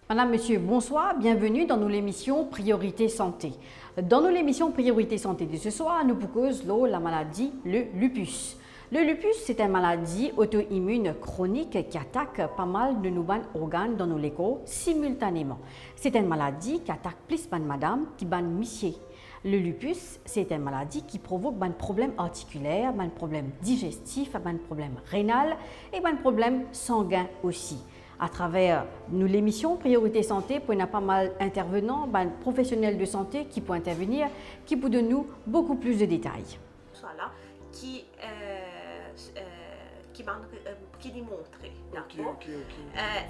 Madame, Monsieur, bonsoir, bienvenue dans notre émission Priorité Santé. Dans notre émission Priorité Santé de ce soir, nous proposons la maladie, le lupus. Le lupus, c'est une maladie auto-immune chronique qui attaque pas mal de nos organes dans nos corps simultanément. C'est une maladie qui attaque plus de madame qui ban monsieur. Le lupus, c'est une maladie qui provoque des problèmes articulaires, des problèmes digestifs, des problèmes rénaux et des problèmes sanguins aussi. À travers nous l'émission Priorité Santé, pour y a pas mal d'intervenants, professionnels de santé qui peuvent intervenir, qui peuvent donner nous beaucoup plus de détails. Voilà, qui démontre, d'accord.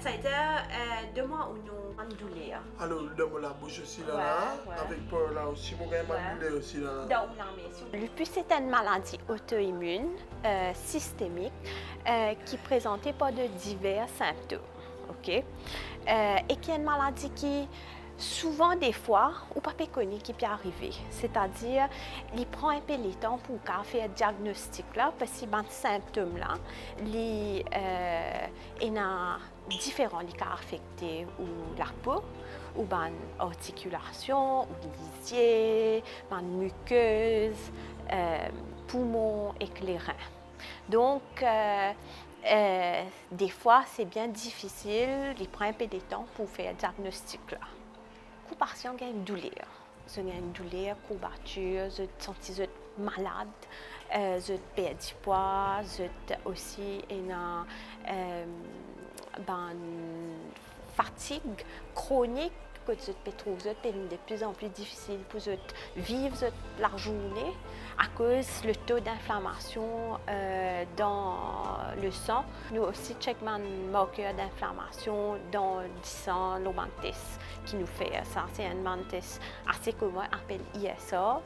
Ça a été deux mois où nous mandulé. Alors, dans la bouche aussi là, avec peur là aussi, mon gars mandulé aussi là. Le lupus est une maladie auto-immune systémique qui présentait pas de divers symptômes. Okay. Et qui est une maladie qui, souvent des fois, ou pas connu qui peut arriver. C'est-à-dire, il prend un peu de temps pour faire un diagnostic là, parce que ces symptômes là, il y a différents qui affectent ou la peau, ou l'articulation, ou lisier, la muqueuse, poumons et les reins. Donc, des fois, c'est bien difficile, il prend un peu de temps pour faire un diagnostic là. Quand le patient a une douleur, courbature, se sent malade, se perd du poids, aussi une fatigue chronique que tu peux trouver de plus en plus difficile pour vivre la journée à cause du taux d'inflammation dans le sang. Nous aussi checkons un marqueur d'inflammation dans le sang, l'omantis, qui nous fait ça. C'est un mantis assez commun, appelé ISA,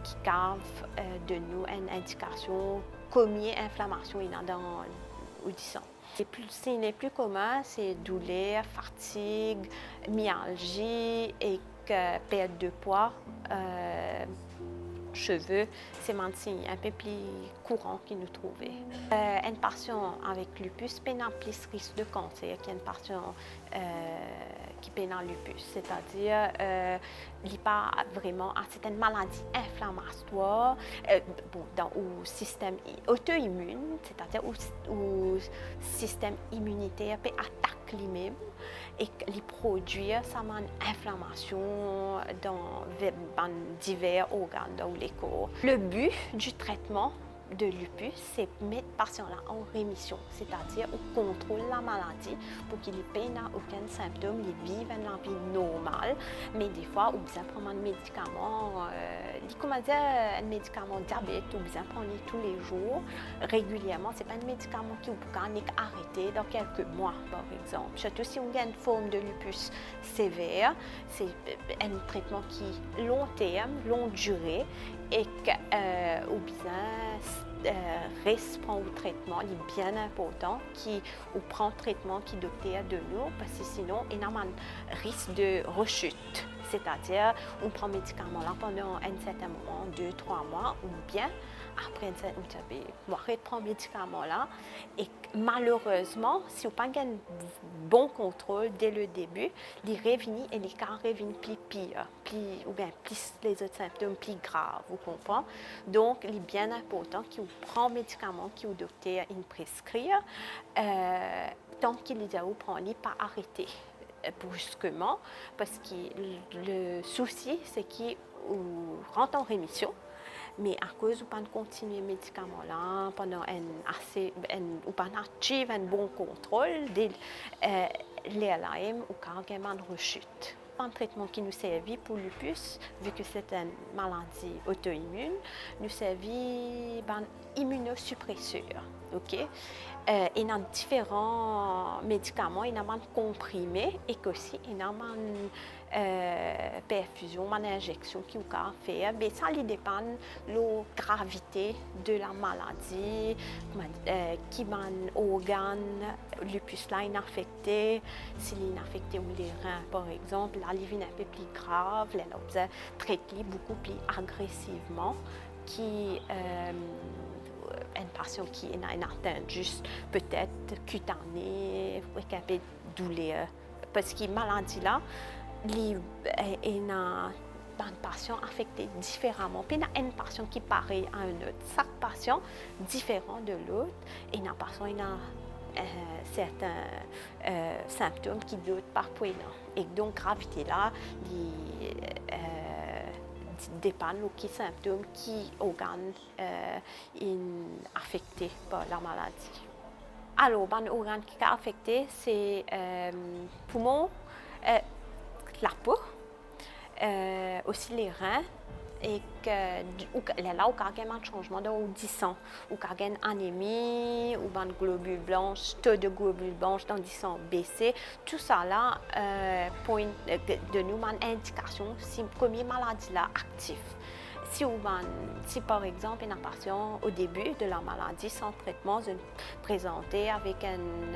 qui cave de nous une indication combien d'inflammation il y a dans le sang. Les plus communs, c'est douleur, fatigue, myalgie et perte de poids, cheveux. C'est un signe un peu plus courant que nous trouvons. Un patient avec lupus peut avoir plus risque de cancer qu'un patient qui peut avoir lupus. C'est-à-dire, c'est une maladie inflammatoire dans le système auto-immune, c'est-à-dire où le système immunitaire peut attaquer lui-même et lui produire une inflammation dans divers organes dans le corps. Le but du traitement de lupus, c'est mettre le patient-là en rémission, c'est-à-dire au contrôle de la maladie pour qu'il n'ait aucun symptôme, il vive une vie normale, mais des fois, on a besoin de prendre un médicament, un médicament diabète, on a besoin de prendre tous les jours, régulièrement. Ce n'est pas un médicament qui peut arrêter dans quelques mois, par exemple. Surtout si on a une forme de lupus sévère, c'est un traitement qui est long terme, longue durée, et qu'on reste prendre le traitement, il est bien important qu'on prend le traitement qui est docteur de nous, parce que sinon, il y a un risque de rechute. C'est-à-dire, on prend le médicament là pendant un certain moment, 2-3 mois, ou bien après on arrête de prendre le médicament là. Et malheureusement, si on n'a pas un bon contrôle dès le début, il revient et les cas reviennent plus pire, ou bien plus les autres symptômes plus graves, vous comprenez? Donc, il est bien important qu'on prend le médicament que le docteur prescrit, tant qu'il est à prendre, il n'est pas arrêté brusquement, parce que le souci, c'est qu'il rentre en rémission, mais à cause de ne pas continuer le médicament là pendant ou pas achieve un bon contrôle de l'ILM ou carrément de rechute. Un traitement qui nous servit pour le lupus, vu que c'est une maladie auto-immune, nous servit immunosuppresseur. OK? Il y a différents médicaments, il y a des comprimés et aussi il y a des perfusions, des injections qui ont faire. Mais ça dépend de la gravité de la maladie, qui est organe, le lupus là est affecté, s'il est affecté ou les reins par exemple, là il est un peu plus grave, là on traite beaucoup plus agressivement, qui un patient qui est atteint juste peut-être cutanée, avec un peu de douleur. Parce que maladie là, il y a un patient affecté différemment. Puis il y a un patient qui pareil à un autre. Chaque patient différent de l'autre. Et il y a un patient qui a certains symptômes qui d'autres parfois non. Et donc gravité là, dépend des symptômes qui organes affectés par la maladie. Alors, les organes qui sont affectés, c'est poumon, la peau, aussi les reins, et là, il y a un changement d'audition, ou il y a une anémie, ou un globule blanche, taux de globules blanches dans le sang baissé. Tout ça là, point de nous une indication si comme une maladie là active. Si par exemple un patient au début de la maladie sans traitement se présentait avec une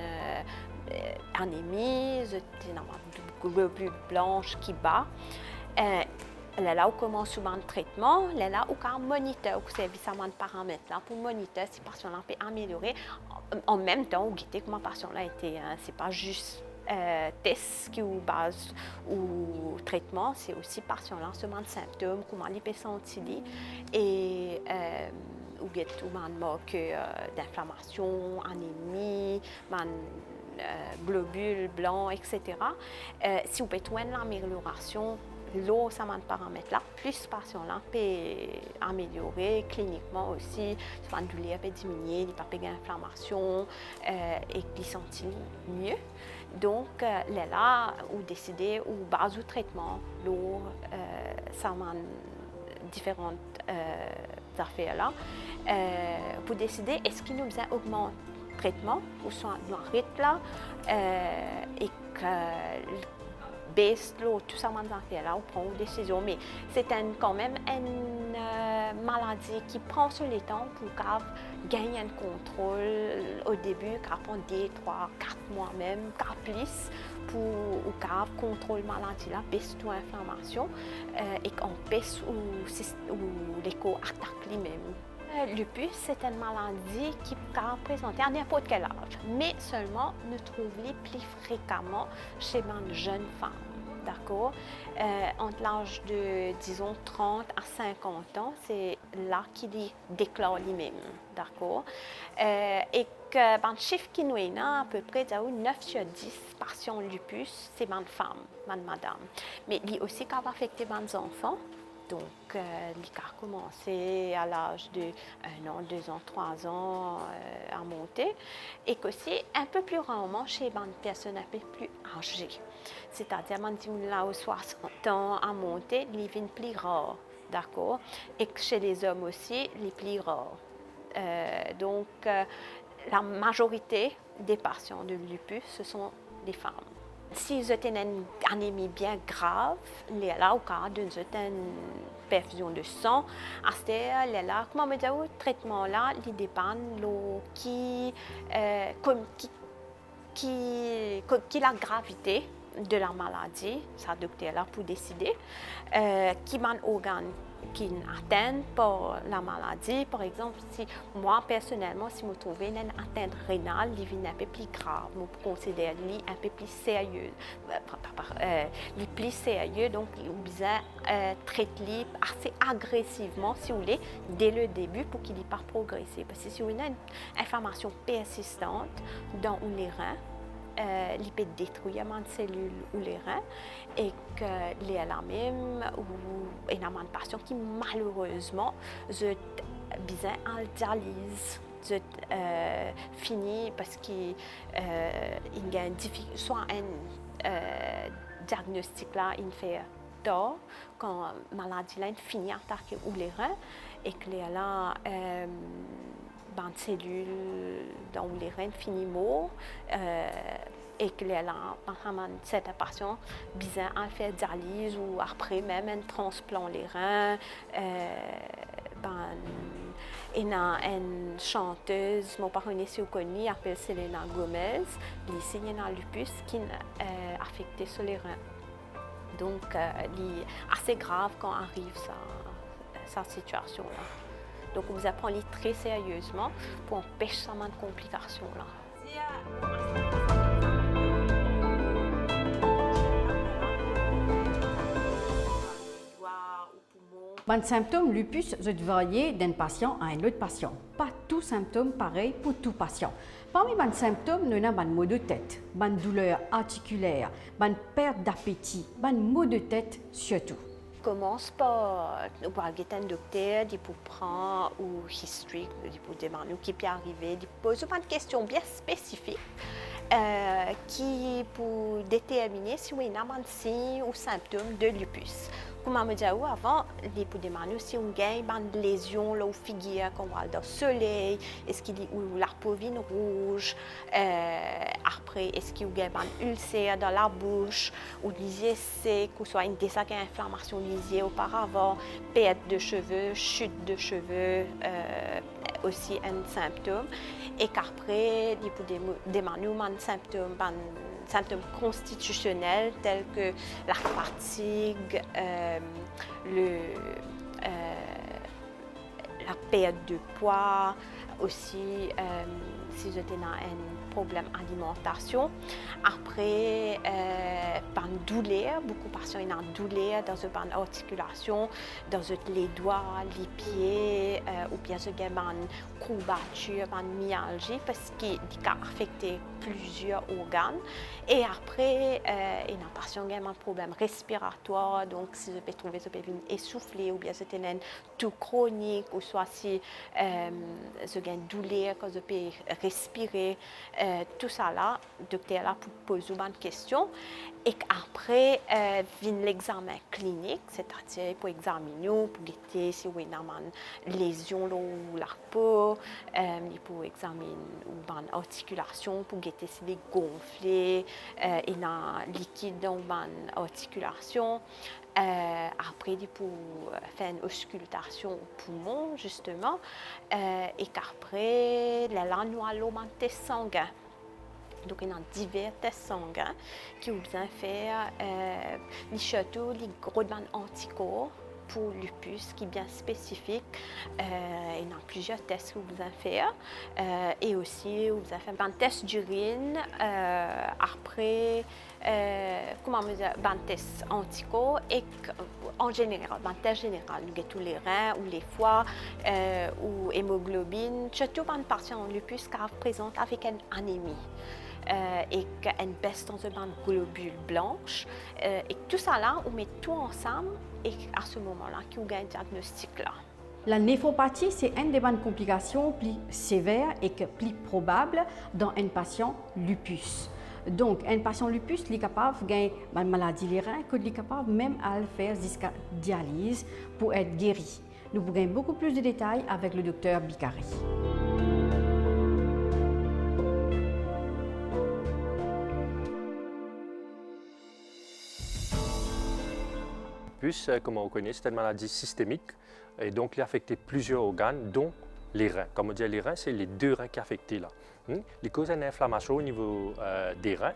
anémie, une globule blanche qui bat. Là, on commence souvent le traitement. Là, on a un moniteur, on service à un paramètre là pour monitorer si le patient peut améliorer. En même temps, on guette comment le patient là était. C'est pas juste test qui ou base ou traitement, c'est aussi patient là seulement de symptômes, comment il peut sentir et ou guette ou man marque d'inflammation, anémie, globules blancs, etc. Si vous pouvez trouver l'amélioration, l'eau, ça m'a paramètre là, plus patient là peut améliorer cliniquement aussi, la douleur peut diminuer, il peut pas d'inflammation et il sentit mieux. Donc là, vous décidez ou base du traitement, l'eau, ça m'a différentes affaires là. Pour décider est-ce qu'il nous a augmenté le traitement ou soit le rythme là et que baisse l'eau, tout ça, là, on prend une décision, mais c'est quand même une maladie qui prend sur le temps pour gagner un contrôle au début, car prend 2, 3, 4 mois même, car plus pour contrôler la maladie, là, baisse l'inflammation et qu'on baisse ou l'écho-attaque lui-même. Le lupus, c'est une maladie qui peut présenter à n'importe quel âge, mais seulement nous trouvons plus fréquemment chez les jeunes femmes. D'accord? Entre l'âge de, disons, 30 à 50 ans, c'est là qu'il déclare lui-même. D'accord? Et que le chiffre qui nous est là, à peu près 9 sur 10 patients lupus, c'est les femmes, les madames. Mais il est aussi capable d'affecter les enfants. Donc, il a commencé à l'âge de 1 an, 2 ans, 3 ans à monter. Et qu'aussi, un peu plus rarement chez les personnes un peu plus âgées. C'est-à-dire, là, aux 60 ans à monter, il est plus rare. D'accord? Et que chez les hommes aussi, il est plus rare. Donc, la majorité des patients de lupus, ce sont des femmes. Si vous avez une anémie bien grave, là, au cas d'une perfusion de sang, à ce là, comment me dire, le traitement là, il dépend qui la gravité de la maladie, ça docteur là pour décider, qui man organe qui atteint par la maladie. Par exemple, si moi personnellement, si je trouve une atteinte rénale, il est un peu plus grave, je considère un peu plus sérieux, plus sérieux, donc il besoin traiter assez agressivement, si vous voulez, dès le début pour qu'il n'ait pas progressé. Parce que si vous avez une inflammation persistante dans les reins, il peut détruire les cellules ou les reins et que les là même ou il y a des patients qui malheureusement ont besoin de dialyse fini parce qu'il y a soit un diagnostic là il fait tard quand la maladie là finit attaquer ou les reins et que les là ben, cellules dans les reins finiment et que les cette patient besoin de faire dialyse ou après même un transplant les reins. Il y a une chanteuse, mon parent si vous connaissez, appelle Selena Gomez, qui a un lupus qui est affecté sur les reins. Donc, c'est assez grave quand arrive cette situation-là. Donc, on vous apprend très sérieusement pour empêcher ça de complications-là. Les symptômes lupus se varient d'un patient à un autre patient. Pas tous symptômes pareils pour tout patient. Parmi les symptômes, nous avons des maux de tête, des douleurs articulaires, des perte d'appétit, des maux de tête surtout. Commence par nous voir un docteur pour prendre ou history pour demander qui peut arriver, poser des questions bien spécifiques qui pour déterminer si on a un signe ou symptôme de lupus. Comme je disais avant, il faut demander si on a une lésion là, ou figure qu'on voit dans le soleil, est-ce qu'il y a la peau rouge, après est-ce qu'il y a un ulcère dans la bouche, ou lisier sec, ou soit une inflammation lisier auparavant, perte de cheveux, chute de cheveux, aussi un symptôme. Et qu'après, il faut demander un symptômes constitutionnels tels que la fatigue, la perte de poids, aussi si vous avez un problème d'alimentation. Après, une douleur, beaucoup de patients ont une douleur dans une articulation, dans les doigts, les pieds, ou bien une courbature, une myalgie, parce qu'il a affecté plusieurs organes. Et après, il y a un patient qui a un problème respiratoire, donc si vous pouvez trouver essoufflé, ou bien c'est un tout chronique, ou soit si vous avez une douleur quand vous pouvez respirer, tout ça là, le docteur là pour poser une questions. Et après, vient l'examen clinique, c'est-à-dire pour examiner, pour guetter si vous avez une lésion ou la peau, pour examiner une articulation, pour guetter si elle est gonflée, il y a un liquide dans une articulation. Après, pour faire une auscultation au poumon, justement, et qu'après, l'annual test sanguin. Donc, il y a divers tests sanguins qui ont besoin de faire surtout les gros anticorps pour lupus qui est bien spécifique. Il y a plusieurs tests que vous besoin de faire. Et aussi, vous avez fait un test d'urine après. Comment on dit, un test anticorps et en général, un test général, nous avons tous les reins ou les foies ou hémoglobine, surtout un patient en lupus qui présente avec une anémie. Et une baisse dans une globule blanche. Et tout ça là, on met tout ensemble et à ce moment-là, qu'on a un diagnostic là. La néphropathie, c'est une des complications plus sévères et plus probables dans un patient lupus. Donc, un patient lupus est capable de une maladie des reins, qu'il est capable même de faire jusqu'à dialyse pour être guéri. Nous pourrons beaucoup plus de détails avec le docteur Bicari. Lupus, comme on connaît, c'est une maladie systémique et donc il a affecté plusieurs organes, dont les reins. Comme on dit, les reins, c'est les deux reins qui sont affectés là. Les causes d'une inflammation au niveau des reins.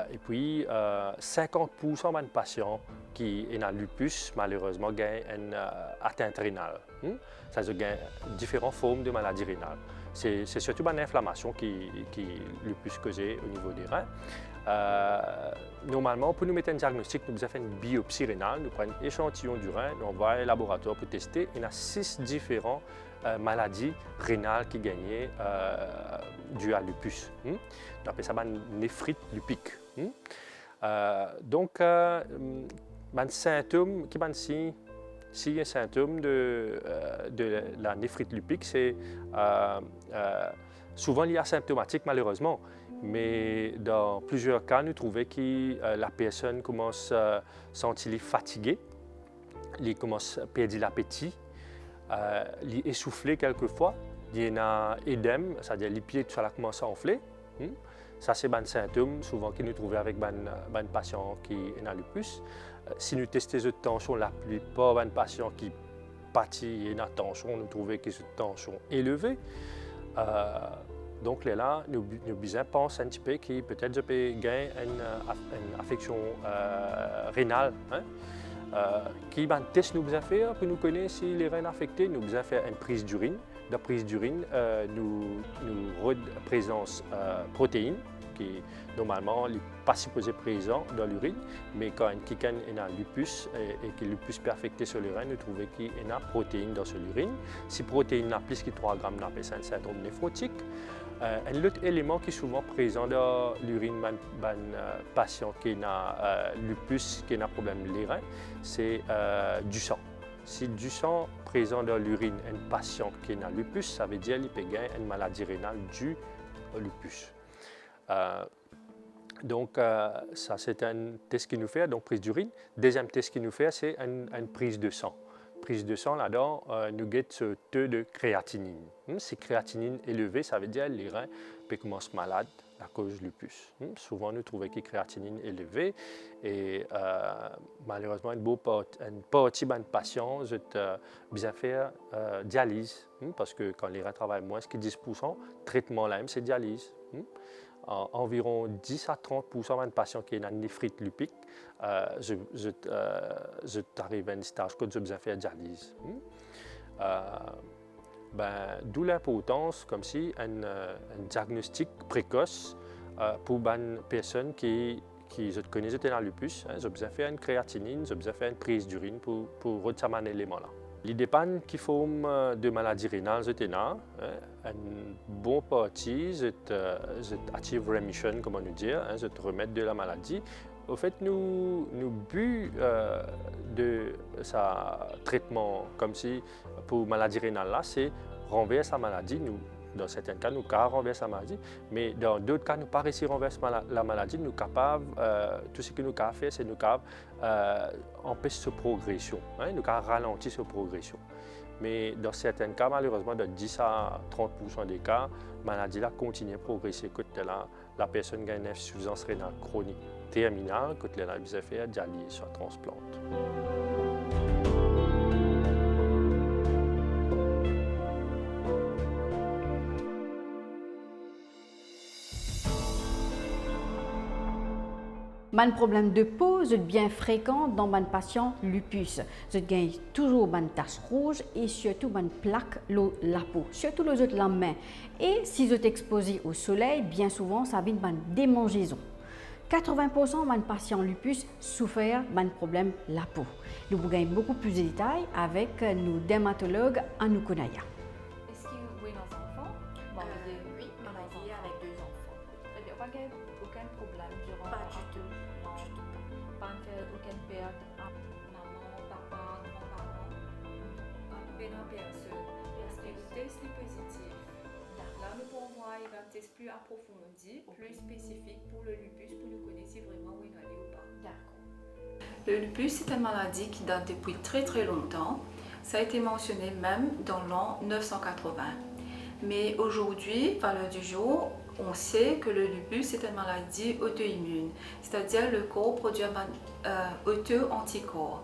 Et puis, 50% des patients qui ont un lupus, malheureusement, ont une atteinte rénale. Ça a différentes formes de maladies rénales. C'est surtout une inflammation qui est le plus causée au niveau des reins. Normalement, pour nous mettre un diagnostic, nous avons fait une biopsie rénale. Nous prenons un échantillon du rein, nous envoyons au laboratoire pour tester. Il y a 6 différentes maladies rénales qui gagnent dues à lupus. On appelle ça une néphrite lupique. Donc, un symptôme qui est si un symptôme de la néphrite lupique, c'est souvent lié asymptomatique malheureusement, mais dans plusieurs cas, nous trouvons que la personne commence à se sentir fatiguée, elle commence à perdre l'appétit, elle est essoufflée quelquefois, Il y a édème, c'est-à-dire les pieds qui commencent à enfler. Ça, c'est un symptôme souvent que nous trouvons avec les patients qui ont le lupus. Si nous testons cette tension, la plupart des patients qui pâtissent une tension, nous trouvons que cette tension élevée. Donc là, nous pensons un petit peu que peut-être je peux gagner une affection rénale. Qui ben, test nous besoin faire pour nous connaître si les reins affectés, nous besoin faire une prise d'urine. La prise d'urine nous présence protéines qui normalement n'est pas supposé présent dans l'urine, mais quand quelqu'un a un lupus et que le lupus peut affecter sur l'urine, nous trouvons qu'il y a protéines dans l'urine. Si protéines a plus que 3 grammes, on appelle ça un syndrome néphrotique. Un autre élément qui est souvent présent dans l'urine d'un patient qui a lupus, qui a un problème des reins, c'est du sang. Si du sang présent dans l'urine d'un patient qui a lupus, ça veut dire qu'il peut avoir une maladie rénale due au lupus. Donc, ça c'est un test qu'il nous fait, donc prise d'urine. Deuxième test qu'il nous fait, c'est une prise de sang. Prise de sang, là-dedans, nous guette ce taux de créatinine. Si créatinine élevée, ça veut dire que les reins peuvent commencer malades à cause du lupus. Souvent, nous trouvons que la créatinine est élevée et malheureusement, une partie des patients ont besoin de faire dialyse parce que quand les reins travaillent moins que 10%, le traitement là, c'est dialyse. Environ 10 à 30% des patients qui ont une néphrite lupique, j'arrive à un stage où j'ai besoin de faire dialyse. D'où l'importance, comme si, un diagnostic précoce pour une personne qui connaît le lupus. J'ai besoin de faire une créatinine, j'ai besoin de faire une prise d'urine pour retirer un élément là. Les dépannes qui font de maladies rénales, c'est une bonne partie, c'est active remission, comme on nous dit, c'est remettre de la maladie. Au fait, nous but de ce traitement comme si pour maladie rénale là, c'est renverser la maladie. Dans certains cas, nous pouvons renverser la maladie, mais dans d'autres cas, nous ne pouvons pas réussir à renverser la maladie. Nous capables, tout ce que nous pouvons faire, c'est nous empêcher cette progression. Nous pouvons ralentir cette progression. Mais dans certains cas, malheureusement, de 10 à 30% des cas, la maladie là continue à progresser. Quand la personne a une insuffisance rénale chronique terminale, quand elle a besoin de faire dialyse, soit transplante. Un problème de peau est bien fréquent dans les patients lupus. Vous gagne toujours une tache rouge et surtout une plaque la peau, surtout la main. Et si vous êtes exposé au soleil, bien souvent, ça vient une démangeaison. 80% des patients lupus souffrent d'un problème la peau. Nous vous gagnons beaucoup plus de détails avec nos dermatologues Anukunaya. Est-ce que vous voyez nos enfants? Oui, maladie avec 2 enfants. Il n'y a pas aucun problème durant Pas du tout. Pas aucune perte à maman, papa, grand-parent. Mais non, bien sûr. Parce que le test est positif. Là, nous pouvons voir un test plus approfondi, plus spécifique pour le lupus, pour nous connaître si vraiment où il est ou pas. D'accord. Le lupus, c'est une maladie qui date depuis très très longtemps. Ça a été mentionné même dans l'an 980. Mais aujourd'hui, à l'heure du jour, on sait que le lupus est une maladie auto-immune, c'est-à-dire le corps produit un auto-anticorps.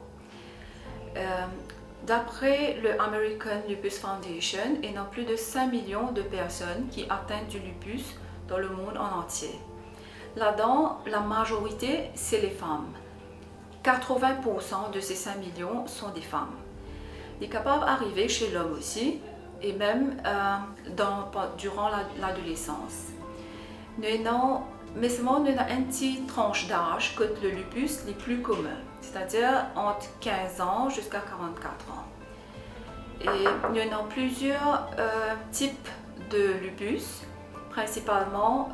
D'après le American Lupus Foundation, il y a plus de 5 millions de personnes qui atteignent du lupus dans le monde en entier. Là-dedans, la majorité, c'est les femmes. 80% de ces 5 millions sont des femmes. Il est capable d'arriver chez l'homme aussi, et même durant l'adolescence. Mais seulement nous avons une petite tranche d'âge que le lupus est plus commun, c'est-à-dire entre 15 ans jusqu'à 44 ans. Et nous avons plusieurs types de lupus, principalement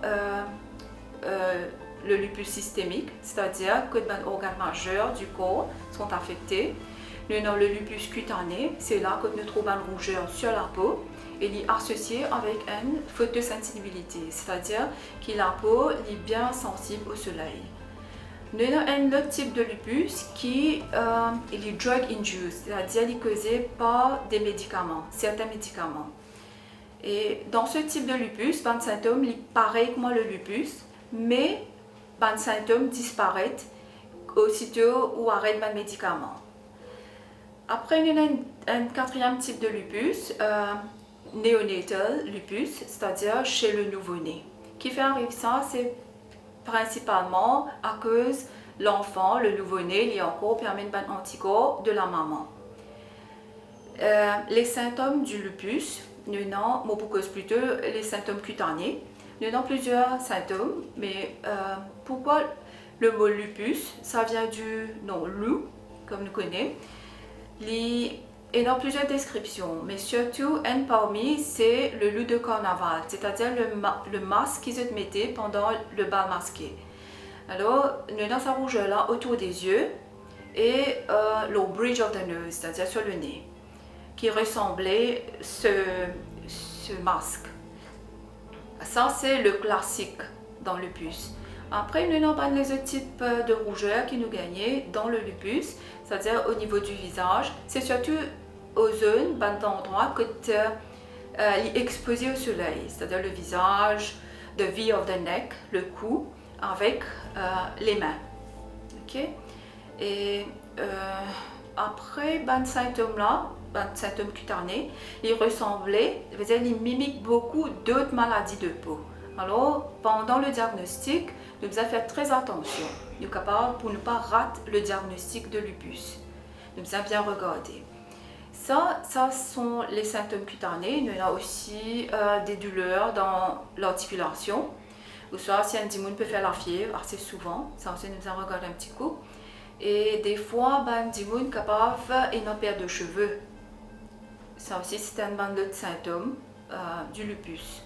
le lupus systémique, c'est-à-dire que les organes majeurs du corps sont affectés. Nous avons le lupus cutané, c'est là que nous trouvons une rougeur sur la peau. Il est associé avec une photosensibilité, c'est-à-dire que la peau est bien sensible au soleil. Nous avons un autre type de lupus qui est drug-induced, c'est-à-dire qu'il est causé par des médicaments, certains médicaments. Et dans ce type de lupus, les symptômes sont pareils comme le lupus, mais les symptômes disparaissent aussitôt où arrête le médicament. Après, il y a un quatrième type de lupus, néonatal lupus, c'est-à-dire chez le nouveau-né. Qui fait arriver ça, c'est principalement à cause l'enfant, le nouveau-né, il est encore permis de anticorps de la maman. Les symptômes du lupus, nous avons plutôt les symptômes cutanés. Nous avons plusieurs symptômes, mais pourquoi le mot lupus? Ça vient du nom loup, comme nous connaissons. Il y a plusieurs descriptions, mais surtout, un parmi, c'est le loup de carnaval, c'est-à-dire le masque qu'ils mettaient pendant le bal masqué. Alors, nous avons sa rougeur-là autour des yeux et le bridge of the nose, c'est-à-dire sur le nez, qui ressemblait ce masque. Ça, c'est le classique dans le lupus. Après, nous avons les autres types de rougeurs qui nous gagnaient dans le lupus, c'est-à-dire au niveau du visage. C'est surtout aux zones, d'endroits que tu es exposé au soleil, c'est-à-dire le visage, the V of the neck, le cou, avec les mains. Okay? Et après, ces symptômes-là, les symptômes cutanés, ils ressemblaient, ils mimiquent beaucoup d'autres maladies de peau. Alors, pendant le diagnostic, nous devons faire très attention. Nous sommes capables pour ne pas rater le diagnostic de lupus. Nous devons bien regarder. Ça sont les symptômes cutanés. Nous avons aussi des douleurs dans l'articulation. Ou soit si un dimoun peut faire la fièvre assez souvent, ça aussi nous allons regarder un petit coup. Et des fois, un dimoun capable une perte de cheveux. Ça aussi c'est un autre symptôme du lupus.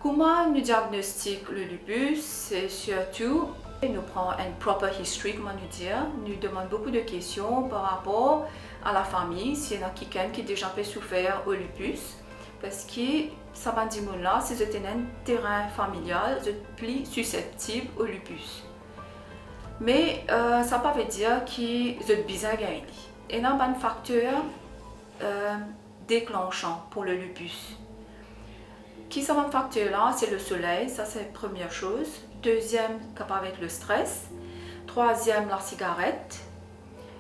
Comment nous diagnostiquons le lupus? C'est surtout, nous prenons un proper history, comment nous dire. Nous demandons beaucoup de questions par rapport à la famille, s'il y en a quelqu'un qui a déjà souffert au lupus. Parce que ça va dire là, c'est un terrain familial, c'est plus susceptible au lupus. Mais ça ne veut pas dire qu'il est bizarre. Il y a un facteur déclenchant pour le lupus. Qui sont les facteurs là? C'est le soleil, ça c'est la première chose. Deuxième, avec le stress. Troisième, la cigarette.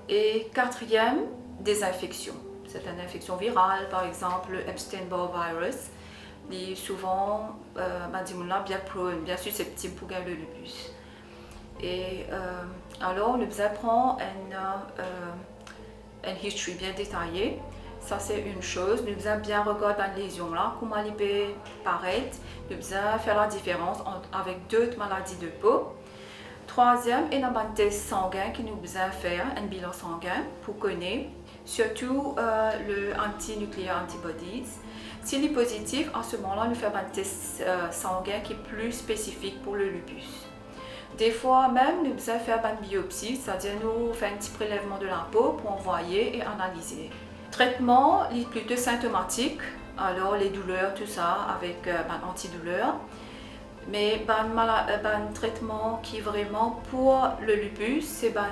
Et quatrième, des infections. C'est une infection virale, par exemple le Epstein-Barr virus. Il est souvent bien susceptible pour gagner le lupus. Et alors, nous prenons un history bien détaillé. Ça, c'est une chose. Nous devons bien regarder la lésion là, comment elle peut paraître. Nous devons faire la différence avec d'autres maladies de peau. Troisième, il y a un test sanguin que nous devons faire, un bilan sanguin pour connaître, surtout le anti-nuclear antibodies. S'il est positif, en ce moment-là, nous faisons un test sanguin qui est plus spécifique pour le lupus. Des fois même, nous devons faire une biopsie, c'est-à-dire nous faire un petit prélèvement de la peau pour envoyer et analyser. Traitement est plutôt symptomatique, alors les douleurs, tout ça, avec un antidouleur. Mais un traitement qui est vraiment pour le lupus, c'est un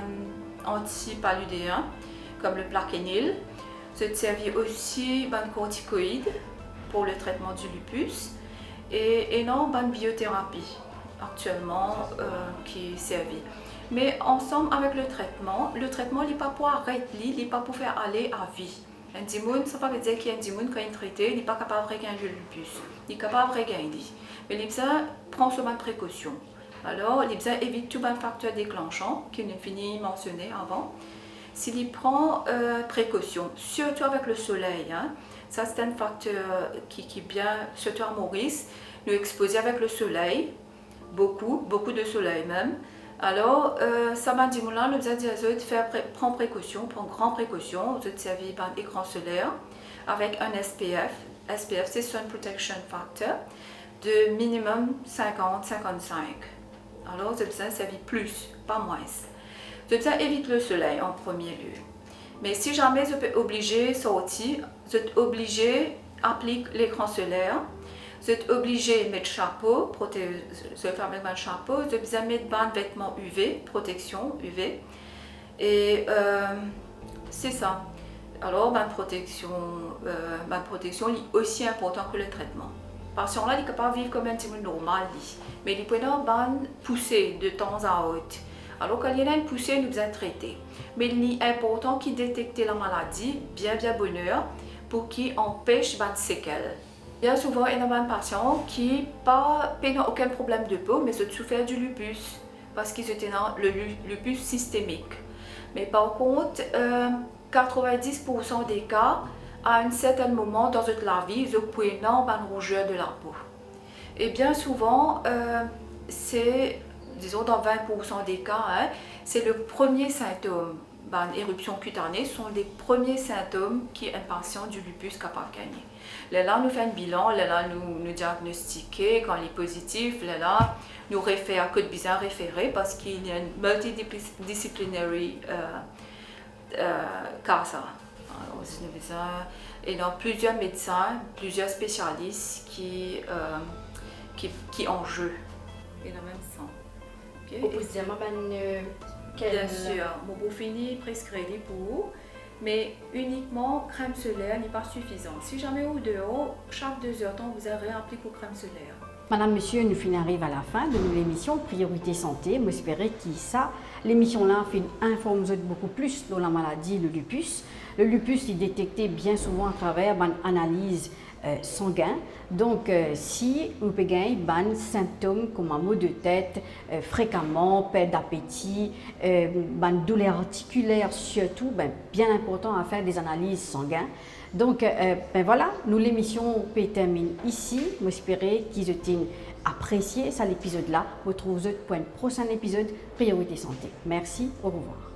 antipaludéen, comme le plaquenil. C'est servi aussi un corticoïde pour le traitement du lupus et non une biothérapie actuellement qui est servi. Mais ensemble avec le traitement n'est pas pour arrêter, il n'est pas pour faire aller à vie. Un dimoun, ça ne veut pas dire qu'un dimoun, quand il est traité, il n'est pas capable de regagner le lupus. Il est capable de regagner. Mais il prend souvent de précautions. Alors, il évite tout un facteur déclenchant, qui nous finit mentionné avant. S'il prend précaution, surtout avec le soleil, hein, ça c'est un facteur qui est bien, surtout à Maurice, nous exposer avec le soleil, beaucoup de soleil même. Alors, ça m'a dit, là, nous avons dit prendre précaution, prendre grande précaution, vous êtes servi par un écran solaire avec un SPF. SPF, c'est Sun Protection Factor, de minimum 50-55. Alors, vous êtes servi plus, pas moins. Vous êtes éviter le soleil en premier lieu. Mais si jamais vous êtes obligé de sortir, vous êtes obligé d'appliquer l'écran solaire. Vous êtes obligé de mettre chapeau, vous mettre un chapeau, vous êtes mettre un vêtement UV, protection UV. Et c'est ça. Alors, ma protection est aussi importante que le traitement. Patient là, il est capable de vivre comme un petit monde normal, mais il peut avoir une poussée de temps à autre. Alors, quand il y a une poussée, nous devons traiter. Mais il est important qu'il détecte la maladie, bien bonheur, pour qu'il empêche les séquelles. Bien souvent, il y a des patients qui n'ont aucun problème de peau, mais souffrent du lupus, parce qu'ils ont le lupus systémique. Mais par contre, 90% des cas, à un certain moment dans la vie, ils ont une rougeur de la peau. Et bien souvent, c'est, disons dans 20% des cas, c'est le premier symptôme. Éruption cutanée sont les premiers symptômes qu'un patient du lupus est capable de gagner. Là, nous faisons un bilan, là, nous diagnostiquons quand il est positif, là, nous référons à code bizarre référé parce qu'il y a une multidisciplinary cas. Et dans plusieurs médecins, plusieurs spécialistes qui en jeu. Et dans le même sens. Au précisément, bien sûr, pour finir, prescrire pour vous, mais uniquement crème solaire n'est pas suffisant. Si jamais au dehors, chaque 2 heures temps, vous avez réappliqué aux crème solaire. Madame, Monsieur, nous arrivons à la fin de l'émission Priorité Santé. J'espère que ça, l'émission-là fait informe beaucoup plus de la maladie, le lupus. Le lupus est détecté bien souvent à travers une analyse sanguine. Donc, si vous avez des symptômes comme un maux de tête fréquemment, perte d'appétit, douleur articulaire surtout, bien important à faire des analyses sanguines. Donc, voilà, nous l'émission peut terminer ici. J'espère qu'ils ont apprécié ça l'épisode-là. Retrouvez-vous pour un prochain épisode Priorité Santé. Merci, au revoir.